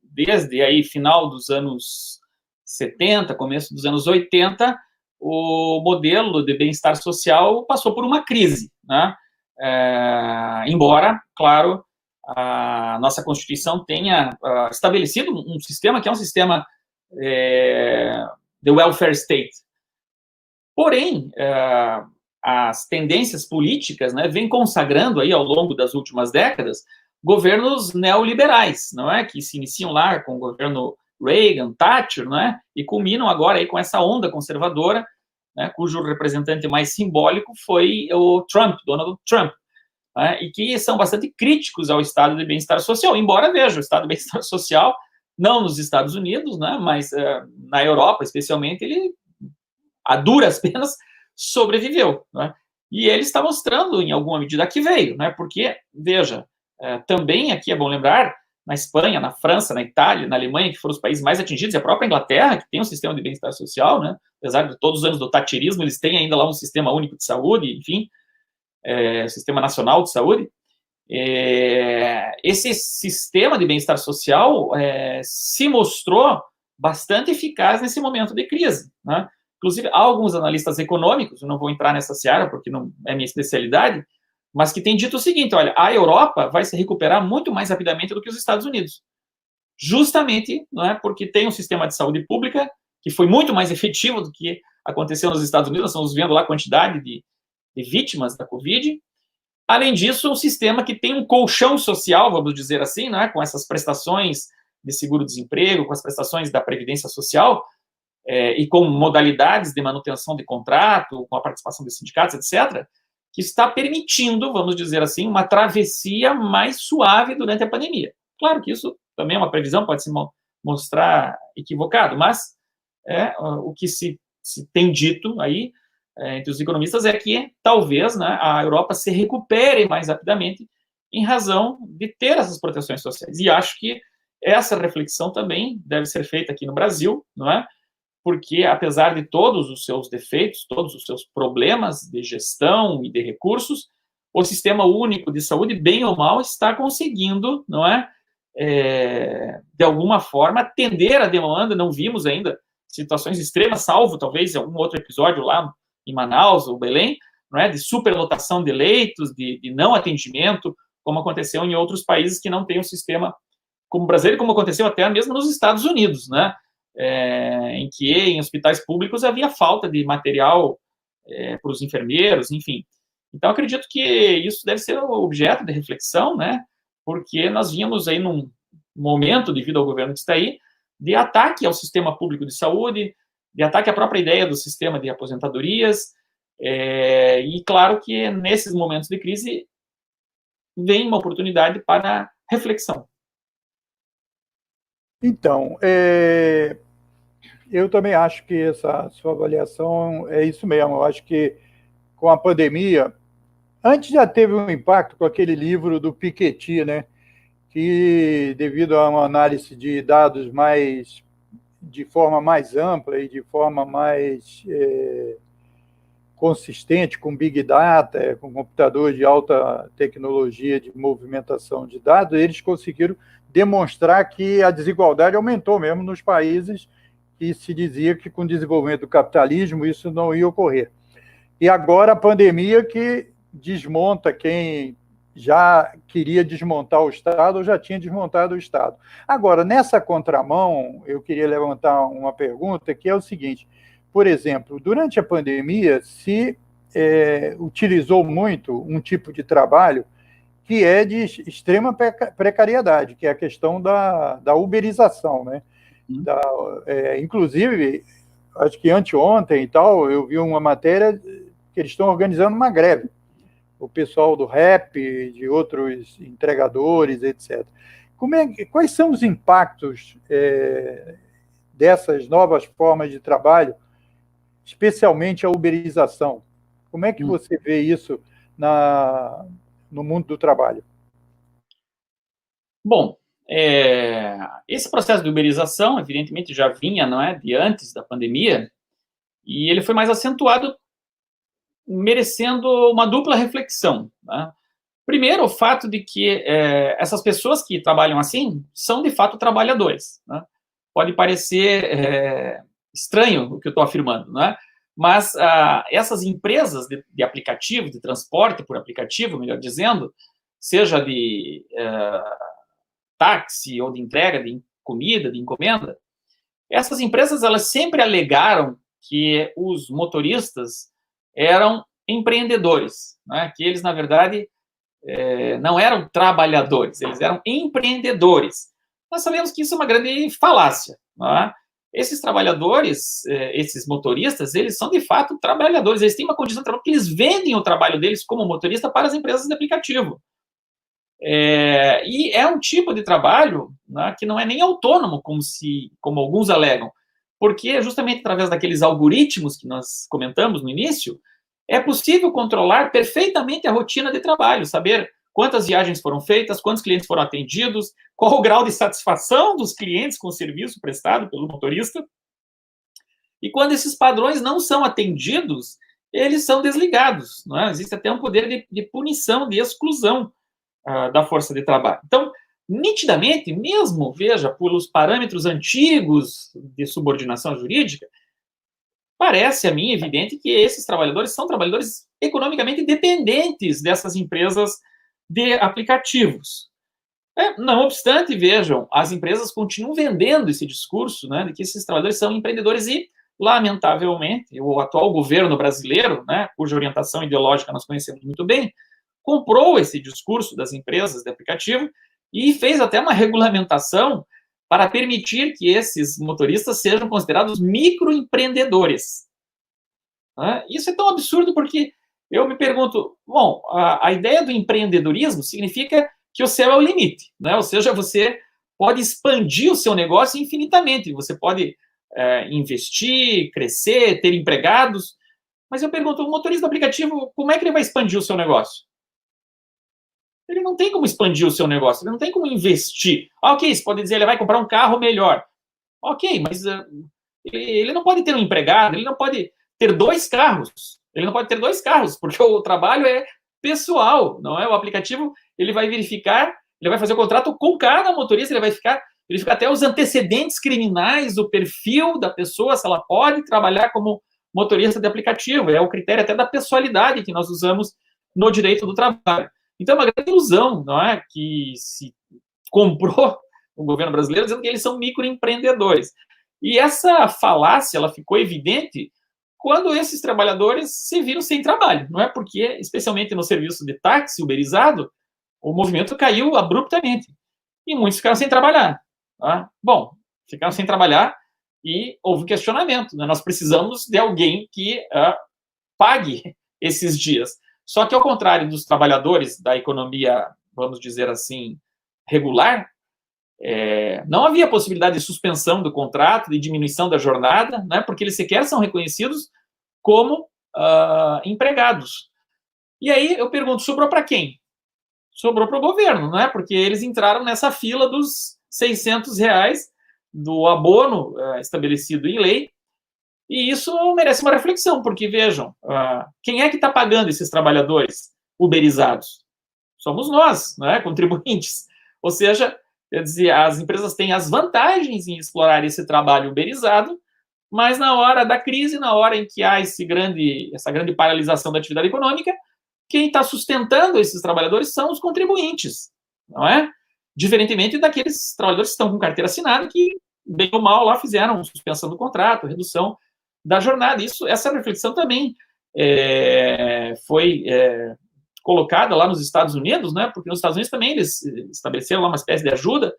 desde aí final dos anos 70, começo dos anos 80, o modelo de bem-estar social passou por uma crise, né? Embora, claro, a nossa Constituição tenha estabelecido um sistema que é um sistema de welfare state. Porém, as tendências políticas, né, vêm consagrando aí ao longo das últimas décadas governos neoliberais, não é, que se iniciam lá com o governo Reagan, Thatcher, não é, e culminam agora aí com essa onda conservadora, né, cujo representante mais simbólico foi o Trump, Donald Trump, né, e que são bastante críticos ao estado de bem-estar social, embora veja o estado de bem-estar social não nos Estados Unidos, né, mas na Europa, especialmente, ele a duras penas sobreviveu, né? E ele está mostrando, em alguma medida, que veio, né? Porque, veja, também aqui é bom lembrar, na Espanha, na França, na Itália, na Alemanha, que foram os países mais atingidos, e a própria Inglaterra, que tem um sistema de bem-estar social, né? Apesar de todos os anos do thatcherismo, eles têm ainda lá um sistema único de saúde, enfim, sistema nacional de saúde. Esse sistema de bem-estar social se mostrou bastante eficaz nesse momento de crise, né? Inclusive, há alguns analistas econômicos, eu não vou entrar nessa seara porque não é minha especialidade, mas que têm dito o seguinte: olha, a Europa vai se recuperar muito mais rapidamente do que os Estados Unidos, justamente, não é, porque tem um sistema de saúde pública que foi muito mais efetivo do que aconteceu nos Estados Unidos. Nós estamos vendo lá a quantidade de vítimas da Covid. Além disso, um sistema que tem um colchão social, vamos dizer assim, não é, com essas prestações de seguro-desemprego, com as prestações da Previdência Social, e com modalidades de manutenção de contrato, com a participação de sindicatos, etc., que está permitindo, vamos dizer assim, uma travessia mais suave durante a pandemia. Claro que isso também é uma previsão, pode se mostrar equivocado, mas o que se tem dito aí entre os economistas é que talvez, né, a Europa se recupere mais rapidamente em razão de ter essas proteções sociais. E acho que essa reflexão também deve ser feita aqui no Brasil, não é? Porque, apesar de todos os seus defeitos, todos os seus problemas de gestão e de recursos, o Sistema Único de Saúde, bem ou mal, está conseguindo, não é, de alguma forma, atender a demanda. Não vimos ainda situações extremas, salvo talvez algum outro episódio lá em Manaus ou Belém, não é, de superlotação de leitos, de não atendimento, como aconteceu em outros países que não têm um sistema como o brasileiro, como aconteceu até mesmo nos Estados Unidos, né? em que em hospitais públicos havia falta de material para os enfermeiros, enfim. Então, acredito que isso deve ser objeto de reflexão, né? Porque nós vínhamos aí num momento, devido ao governo que está aí, de ataque ao sistema público de saúde, de ataque à própria ideia do sistema de aposentadorias, e claro que nesses momentos de crise vem uma oportunidade para reflexão. Então, eu também acho que essa sua avaliação é isso mesmo. Eu acho que com a pandemia, antes já teve um impacto com aquele livro do Piketty, né? Que devido a uma análise de dados de forma mais ampla e de forma mais consistente, com Big Data, com computadores de alta tecnologia de movimentação de dados, eles conseguiram demonstrar que a desigualdade aumentou mesmo nos países que se dizia que com o desenvolvimento do capitalismo isso não ia ocorrer. E agora a pandemia que desmonta quem já queria desmontar o Estado ou já tinha desmontado o Estado. Agora, nessa contramão, eu queria levantar uma pergunta que é o seguinte: por exemplo, durante a pandemia se utilizou muito um tipo de trabalho que é de extrema precariedade, que é a questão da uberização, né? Inclusive, acho que anteontem e tal, eu vi uma matéria que eles estão organizando uma greve. O pessoal do rap, de outros entregadores, etc. Quais são os impactos dessas novas formas de trabalho, especialmente a uberização? Como é que você vê isso no mundo do trabalho? Bom, esse processo de uberização, evidentemente, já vinha, não é, de antes da pandemia, e ele foi mais acentuado, merecendo uma dupla reflexão, né? Primeiro, o fato de que essas pessoas que trabalham assim são, de fato, trabalhadores, né? Pode parecer estranho o que eu estou afirmando, né? Mas essas empresas de aplicativo, de transporte por aplicativo, melhor dizendo, seja de táxi ou de entrega de comida, de encomenda, essas empresas elas sempre alegaram que os motoristas eram empreendedores, né? Que eles, na verdade, não eram trabalhadores, eles eram empreendedores. Nós sabemos que isso é uma grande falácia, não é? Esses trabalhadores, esses motoristas, eles são de fato trabalhadores, eles têm uma condição de trabalho que eles vendem o trabalho deles como motorista para as empresas de aplicativo. E é um tipo de trabalho, né, que não é nem autônomo, como alguns alegam, porque justamente através daqueles algoritmos que nós comentamos no início, é possível controlar perfeitamente a rotina de trabalho, saber quantas viagens foram feitas, quantos clientes foram atendidos, qual o grau de satisfação dos clientes com o serviço prestado pelo motorista. E quando esses padrões não são atendidos, eles são desligados, não é? Existe até um poder de punição, de exclusão da força de trabalho. Então, nitidamente, mesmo, veja, pelos parâmetros antigos de subordinação jurídica, parece a mim evidente que esses trabalhadores são trabalhadores economicamente dependentes dessas empresas de aplicativos. Não obstante, vejam, as empresas continuam vendendo esse discurso, né, de que esses trabalhadores são empreendedores e, lamentavelmente, o atual governo brasileiro, né, cuja orientação ideológica nós conhecemos muito bem, comprou esse discurso das empresas de aplicativo e fez até uma regulamentação para permitir que esses motoristas sejam considerados microempreendedores. Isso é tão absurdo porque eu me pergunto, bom, a ideia do empreendedorismo significa que o céu é o limite, né? Ou seja, você pode expandir o seu negócio infinitamente, você pode investir, crescer, ter empregados, mas eu pergunto, o motorista do aplicativo, como é que ele vai expandir o seu negócio? Ele não tem como expandir o seu negócio, ele não tem como investir. Ok, você pode dizer, ele vai comprar um carro melhor. Ok, mas ele não pode ter um empregado, ele não pode ter dois carros. Ele não pode ter dois carros, porque o trabalho é pessoal, não é? O aplicativo, ele vai verificar, ele vai fazer o contrato com cada motorista, ele vai verificar até os antecedentes criminais, o perfil da pessoa, se ela pode trabalhar como motorista de aplicativo. É o critério até da pessoalidade que nós usamos no direito do trabalho. Então, é uma grande ilusão, não é? Que se comprou o governo brasileiro dizendo que eles são microempreendedores. E essa falácia, ela ficou evidente quando esses trabalhadores se viram sem trabalho, não é? Porque, especialmente no serviço de táxi uberizado, o movimento caiu abruptamente e muitos ficaram sem trabalhar. Tá? Bom, ficaram sem trabalhar e houve questionamento, né? Nós precisamos de alguém que pague esses dias. Só que, ao contrário dos trabalhadores da economia, vamos dizer assim, regular, não havia possibilidade de suspensão do contrato, de diminuição da jornada, né, porque eles sequer são reconhecidos como empregados. E aí eu pergunto, sobrou para quem? Sobrou para o governo, não é? Porque eles entraram nessa fila dos R$ 600 do abono estabelecido em lei, e isso merece uma reflexão, porque, vejam, quem é que está pagando esses trabalhadores uberizados? Somos nós, não é? Contribuintes. Ou seja, quer dizer, as empresas têm as vantagens em explorar esse trabalho uberizado, mas na hora da crise, na hora em que há essa grande paralisação da atividade econômica, quem está sustentando esses trabalhadores são os contribuintes, não é? Diferentemente daqueles trabalhadores que estão com carteira assinada, que, bem ou mal, lá fizeram suspensão do contrato, redução da jornada. Essa reflexão também foi colocada lá nos Estados Unidos, né? Porque nos Estados Unidos também eles estabeleceram lá uma espécie de ajuda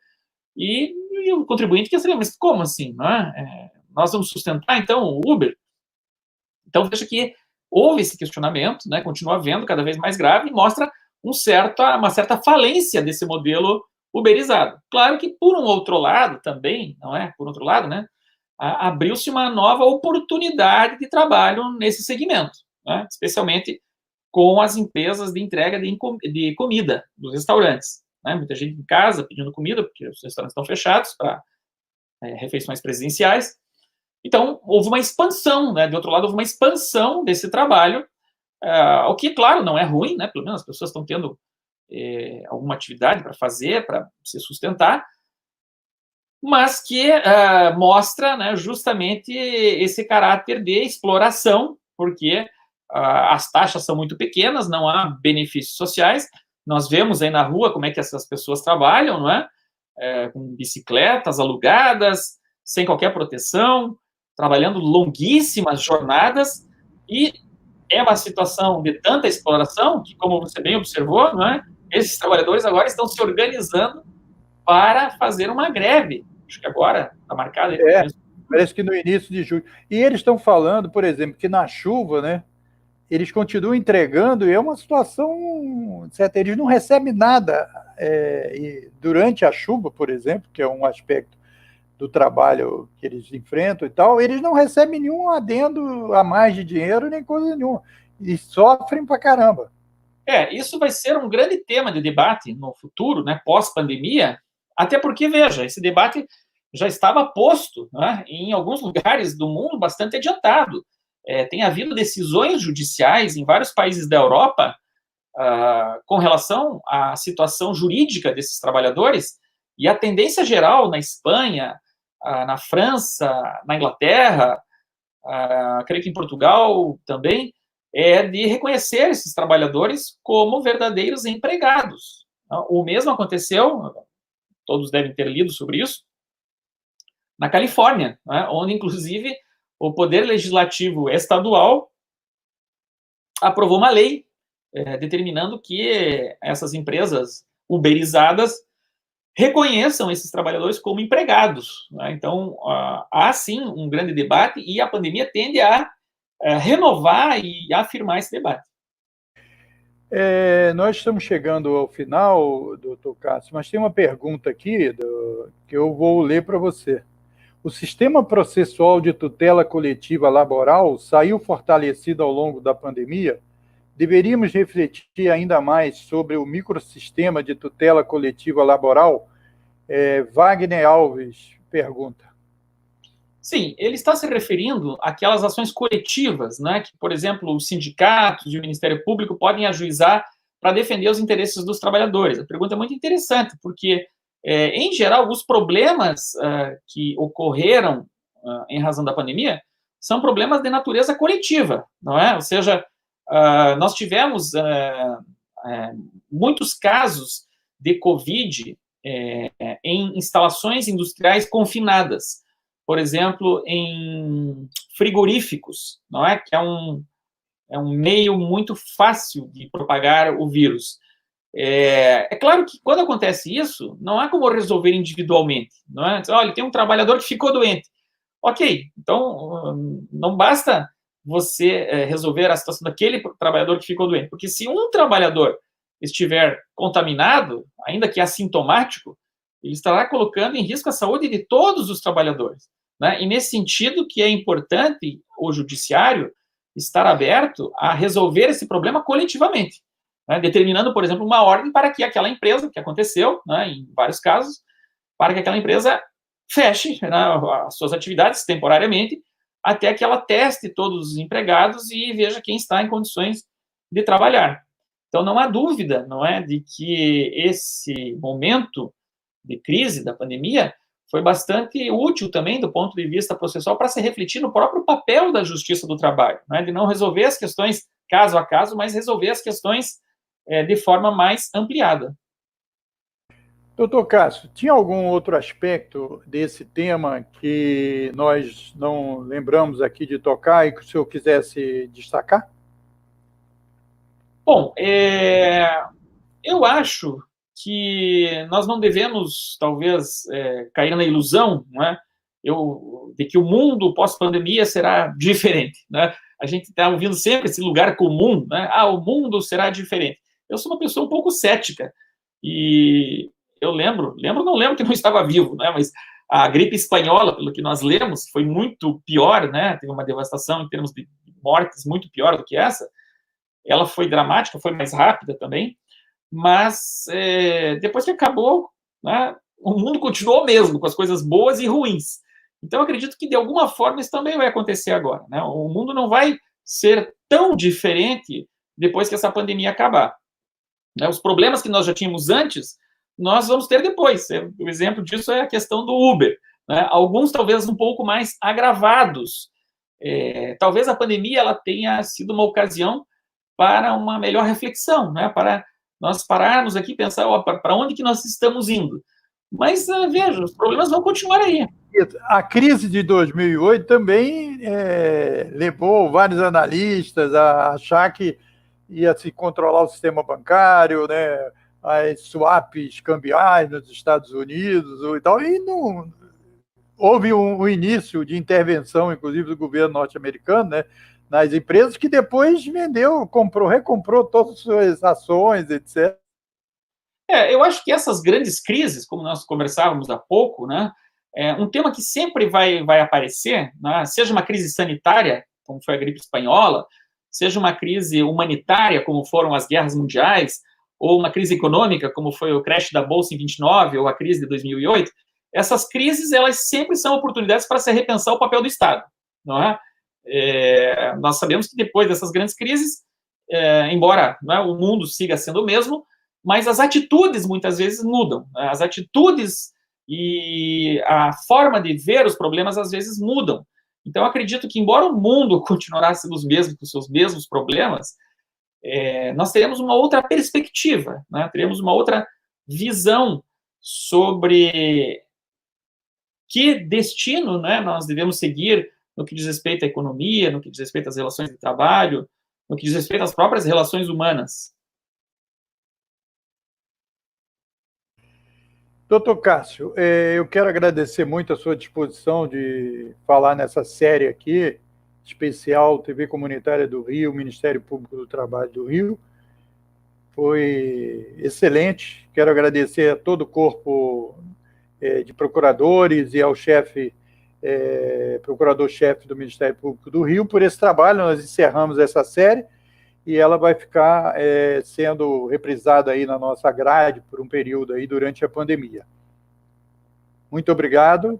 e o contribuinte quer saber, mas como assim? Não é? Nós vamos sustentar, então, o Uber? Então, veja que houve esse questionamento, né? Continua havendo cada vez mais grave e mostra uma certa falência desse modelo uberizado. Claro que, por um outro lado, também, não é? Por outro lado, né? Abriu-se uma nova oportunidade de trabalho nesse segmento, né? Especialmente com as empresas de entrega de comida dos restaurantes, né? Muita gente em casa pedindo comida, porque os restaurantes estão fechados para refeições presenciais. Então, houve uma expansão, né? De outro lado, houve uma expansão desse trabalho, o que, claro, não é ruim, né? Pelo menos as pessoas estão tendo alguma atividade para fazer, para se sustentar, mas que mostra, né, justamente esse caráter de exploração, porque as taxas são muito pequenas, não há benefícios sociais. Nós vemos aí na rua como é que essas pessoas trabalham, não é? Com bicicletas alugadas, sem qualquer proteção, trabalhando longuíssimas jornadas, e é uma situação de tanta exploração que, como você bem observou, não é? Esses trabalhadores agora estão se organizando para fazer uma greve. Acho que agora está marcada. Parece que no início de julho. E eles estão falando, por exemplo, que na chuva, né? Eles continuam entregando e é uma situação certa. Eles não recebem nada e durante a chuva, por exemplo, que é um aspecto do trabalho que eles enfrentam e tal, eles não recebem nenhum adendo a mais de dinheiro, nem coisa nenhuma. E sofrem pra caramba. Isso vai ser um grande tema de debate no futuro, né, pós-pandemia, até porque, veja, esse debate já estava posto, né, em alguns lugares do mundo bastante adiantado. Tem havido decisões judiciais em vários países da Europa com relação à situação jurídica desses trabalhadores, e a tendência geral na Espanha, na França, na Inglaterra, creio que em Portugal também, é de reconhecer esses trabalhadores como verdadeiros empregados. O mesmo aconteceu, todos devem ter lido sobre isso, na Califórnia, né, onde, inclusive, o Poder Legislativo Estadual aprovou uma lei determinando que essas empresas uberizadas reconheçam esses trabalhadores como empregados, né? Então, há sim um grande debate e a pandemia tende a renovar e afirmar esse debate. Nós estamos chegando ao final, doutor Cássio, mas tem uma pergunta aqui que eu vou ler para você. O sistema processual de tutela coletiva laboral saiu fortalecido ao longo da pandemia? Deveríamos refletir ainda mais sobre o microsistema de tutela coletiva laboral? Wagner Alves pergunta. Sim, ele está se referindo àquelas ações coletivas, né, que, por exemplo, os sindicatos e o Ministério Público podem ajuizar para defender os interesses dos trabalhadores. A pergunta é muito interessante, porque, em geral, os problemas que ocorreram em razão da pandemia são problemas de natureza coletiva, não é? Ou seja, nós tivemos muitos casos de Covid em instalações industriais confinadas, por exemplo, em frigoríficos, não é? Que é um meio muito fácil de propagar o vírus. É claro que quando acontece isso, não há como resolver individualmente, não é? Olha, tem um trabalhador que ficou doente. Ok, então não basta você resolver a situação daquele trabalhador que ficou doente, porque se um trabalhador estiver contaminado, ainda que assintomático, ele estará colocando em risco a saúde de todos os trabalhadores, né? E nesse sentido que é importante o judiciário estar aberto a resolver esse problema coletivamente, né? Determinando, por exemplo, uma ordem para que aquela empresa, que aconteceu, né, em vários casos, para que aquela empresa feche, né, as suas atividades temporariamente, até que ela teste todos os empregados e veja quem está em condições de trabalhar. Então, não há dúvida, não é, de que esse momento de crise da pandemia foi bastante útil também do ponto de vista processual para se refletir no próprio papel da Justiça do Trabalho, né, de não resolver as questões caso a caso, mas resolver as questões de forma mais ampliada. Doutor Cássio, tinha algum outro aspecto desse tema que nós não lembramos aqui de tocar e que o senhor quisesse destacar? Bom, eu acho que nós não devemos, talvez, cair na ilusão, não é? De que o mundo pós-pandemia será diferente, né? A gente está ouvindo sempre esse lugar comum, né? O mundo será diferente. Eu sou uma pessoa um pouco cética e eu não lembro que não estava vivo, né? Mas a gripe espanhola, pelo que nós lemos, foi muito pior, né? Teve uma devastação em termos de mortes muito pior do que essa. Ela foi dramática, foi mais rápida também, mas depois que acabou, né, o mundo continuou mesmo, com as coisas boas e ruins. Então, eu acredito que, de alguma forma, isso também vai acontecer agora, né? O mundo não vai ser tão diferente depois que essa pandemia acabar, né? Os problemas que nós já tínhamos antes, nós vamos ter depois. O exemplo disso é a questão do Uber, né? Alguns, talvez, um pouco mais agravados. Talvez a pandemia ela tenha sido uma ocasião para uma melhor reflexão, né? Para nós pararmos aqui e pensar, para onde que nós estamos indo. Mas, veja, os problemas vão continuar aí. A crise de 2008 também levou vários analistas a achar que ia se controlar o sistema bancário, né? As swaps cambiais nos Estados Unidos e tal, e não houve um início de intervenção, inclusive do governo norte-americano, né, nas empresas, que depois vendeu, recomprou todas as suas ações, etc. Eu acho que essas grandes crises, como nós conversávamos há pouco, né, um tema que sempre vai aparecer, né, seja uma crise sanitária, como foi a gripe espanhola, seja uma crise humanitária, como foram as guerras mundiais, ou uma crise econômica, como foi o crash da Bolsa em 29, ou a crise de 2008, essas crises, elas sempre são oportunidades para se repensar o papel do Estado, não é? Nós sabemos que depois dessas grandes crises, embora, né, o mundo siga sendo o mesmo, mas as atitudes muitas vezes mudam. Né? As atitudes e a forma de ver os problemas às vezes mudam. Então, eu acredito que, embora o mundo continuasse os mesmos, com seus mesmos problemas, nós teremos uma outra perspectiva, né? Teremos uma outra visão sobre que destino, né, nós devemos seguir no que diz respeito à economia, no que diz respeito às relações de trabalho, no que diz respeito às próprias relações humanas. Doutor Cássio, eu quero agradecer muito a sua disposição de falar nessa série aqui, especial TV Comunitária do Rio, Ministério Público do Trabalho do Rio. Foi excelente. Quero agradecer a todo o corpo de procuradores e ao procurador-chefe do Ministério Público do Rio por esse trabalho. Nós encerramos essa série e ela vai ficar sendo reprisada aí na nossa grade por um período aí durante a pandemia. Muito obrigado.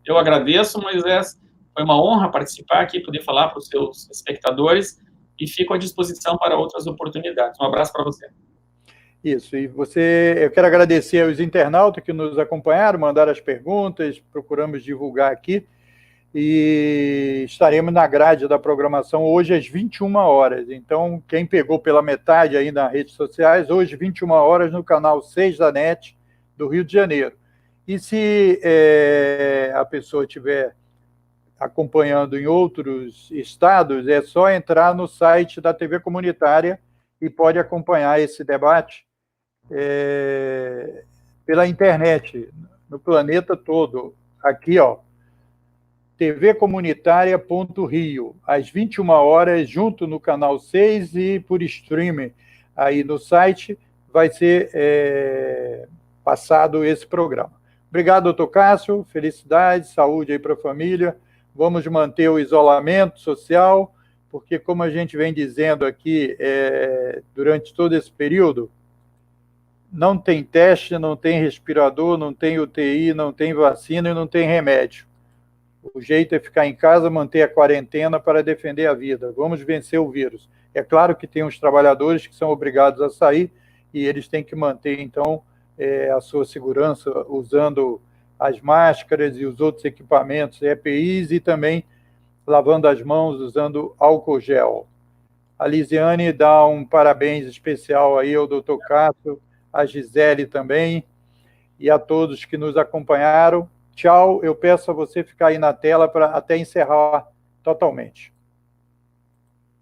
Eu agradeço, Moisés. Foi uma honra participar aqui, poder falar para os seus espectadores e fico à disposição para outras oportunidades. Um abraço para você. Isso, e eu quero agradecer aos internautas que nos acompanharam, mandaram as perguntas, procuramos divulgar aqui, e estaremos na grade da programação hoje às 21 horas. Então, quem pegou pela metade aí nas redes sociais, hoje 21 horas no canal 6 da NET do Rio de Janeiro. E se a pessoa tiver acompanhando em outros estados, é só entrar no site da TV Comunitária e pode acompanhar esse debate pela internet, no planeta todo. Aqui, ó, tvcomunitaria.rio, às 21 horas, junto no canal 6 e por streaming aí no site, vai ser passado esse programa. Obrigado, doutor Cássio, felicidades, saúde aí para a família. Vamos manter o isolamento social, porque, como a gente vem dizendo aqui durante todo esse período, não tem teste, não tem respirador, não tem UTI, não tem vacina e não tem remédio. O jeito é ficar em casa, manter a quarentena para defender a vida. Vamos vencer o vírus. É claro que tem os trabalhadores que são obrigados a sair e eles têm que manter, então, a sua segurança usando as máscaras e os outros equipamentos EPIs e também lavando as mãos usando álcool gel. A Lisiane dá um parabéns especial aí ao doutor Cássio, a Gisele também, e a todos que nos acompanharam. Tchau, eu peço a você ficar aí na tela para até encerrar totalmente.